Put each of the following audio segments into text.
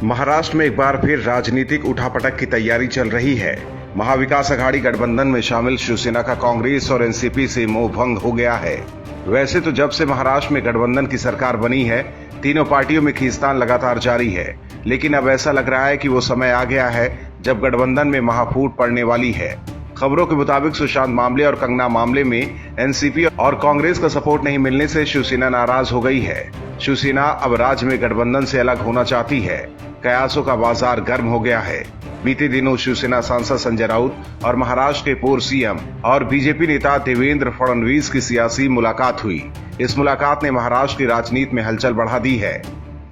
महाराष्ट्र में एक बार फिर राजनीतिक उठापटक की तैयारी चल रही है। महाविकास आघाड़ी गठबंधन में शामिल शिवसेना का कांग्रेस और एनसीपी से मोह भंग हो गया है। वैसे तो जब से महाराष्ट्र में गठबंधन की सरकार बनी है, तीनों पार्टियों में खींचतान लगातार जारी है, लेकिन अब ऐसा लग रहा है कि वो समय आ गया है जब गठबंधन में महाफूट पड़ने वाली है। खबरों के मुताबिक सुशांत मामले और कंगना मामले में एनसीपी और कांग्रेस का सपोर्ट नहीं मिलने से शिवसेना नाराज हो गई है। शिवसेना अब राज्य में गठबंधन से अलग होना चाहती है। कयासों का बाजार गर्म हो गया है। बीते दिनों शिवसेना सांसद संजय राउत और महाराष्ट्र के पूर्व सीएम और बीजेपी नेता देवेंद्र फडणवीस की सियासी मुलाकात हुई। इस मुलाकात ने महाराष्ट्र की राजनीति में हलचल बढ़ा दी है।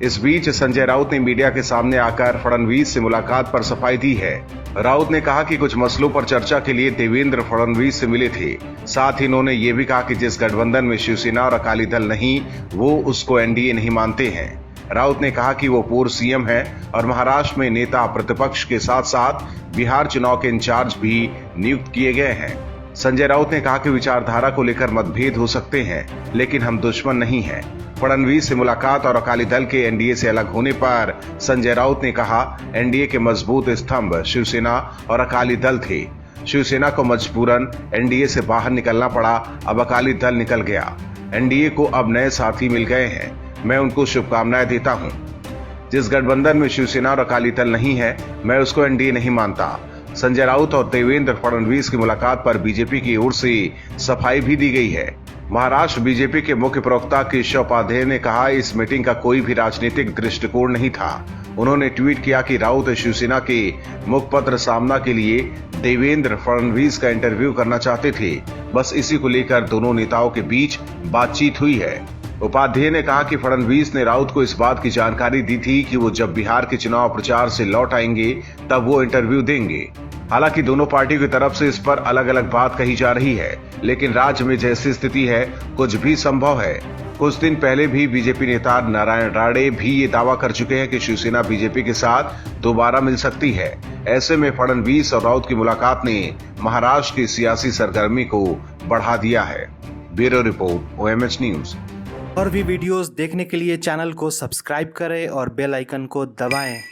इस बीच संजय राउत ने मीडिया के सामने आकर फडणवीस से मुलाकात पर सफाई दी है। राउत ने कहा कि कुछ मसलों पर चर्चा के लिए देवेंद्र फडणवीस से मिले थे। साथ ही उन्होंने ये भी कहा कि जिस गठबंधन में शिवसेना और अकाली दल नहीं, वो उसको एनडीए नहीं मानते हैं। राउत ने कहा कि वो पूर्व सीएम हैं और महाराष्ट्र में नेता प्रतिपक्ष के साथ साथ बिहार चुनाव के इंचार्ज भी नियुक्त किए गए हैं। संजय राउत ने कहा कि विचारधारा को लेकर मतभेद हो सकते हैं, लेकिन हम दुश्मन नहीं हैं। फडणवीस से मुलाकात और अकाली दल के एनडीए से अलग होने पर संजय राउत ने कहा, एनडीए के मजबूत स्तंभ शिवसेना और अकाली दल थे। शिवसेना को मजबूरन एनडीए से बाहर निकलना पड़ा, अब अकाली दल निकल गया। एनडीए को अब नए साथी मिल गए हैं। मैं उनको शुभकामनाएं देता हूं। जिस गठबंधन में शिवसेना और अकाली दल नहीं है, मैं उसको एनडीए नहीं मानता। संजय राउत और देवेंद्र फडणवीस की मुलाकात पर बीजेपी की ओर से सफाई भी दी गई है। महाराष्ट्र बीजेपी के मुख्य प्रवक्ता केशव उपाध्याय ने कहा, इस मीटिंग का कोई भी राजनीतिक दृष्टिकोण नहीं था। उन्होंने ट्वीट किया कि राउत शिवसेना के मुखपत्र सामना के लिए देवेंद्र फडणवीस का इंटरव्यू करना चाहते थे। बस इसी को लेकर दोनों नेताओं के बीच बातचीत हुई है। उपाध्याय ने कहा कि फडणवीस ने राउत को इस बात की जानकारी दी थी कि वो जब बिहार के चुनाव प्रचार से लौट आएंगे तब वो इंटरव्यू देंगे। हालांकि दोनों पार्टियों की तरफ से इस पर अलग अलग बात कही जा रही है, लेकिन राज्य में जैसी स्थिति है, कुछ भी संभव है। कुछ दिन पहले भी बीजेपी नेता नारायण राणे भी ये दावा कर चुके हैं कि शिवसेना बीजेपी के साथ दोबारा मिल सकती है। ऐसे में फडणवीस और राउत की मुलाकात ने महाराष्ट्र की सियासी सरगर्मी को बढ़ा दिया है। Bureau report, OMH news. और भी वीडियोस देखने के लिए चैनल को सब्सक्राइब करें और बेल आइकन को दबाएं।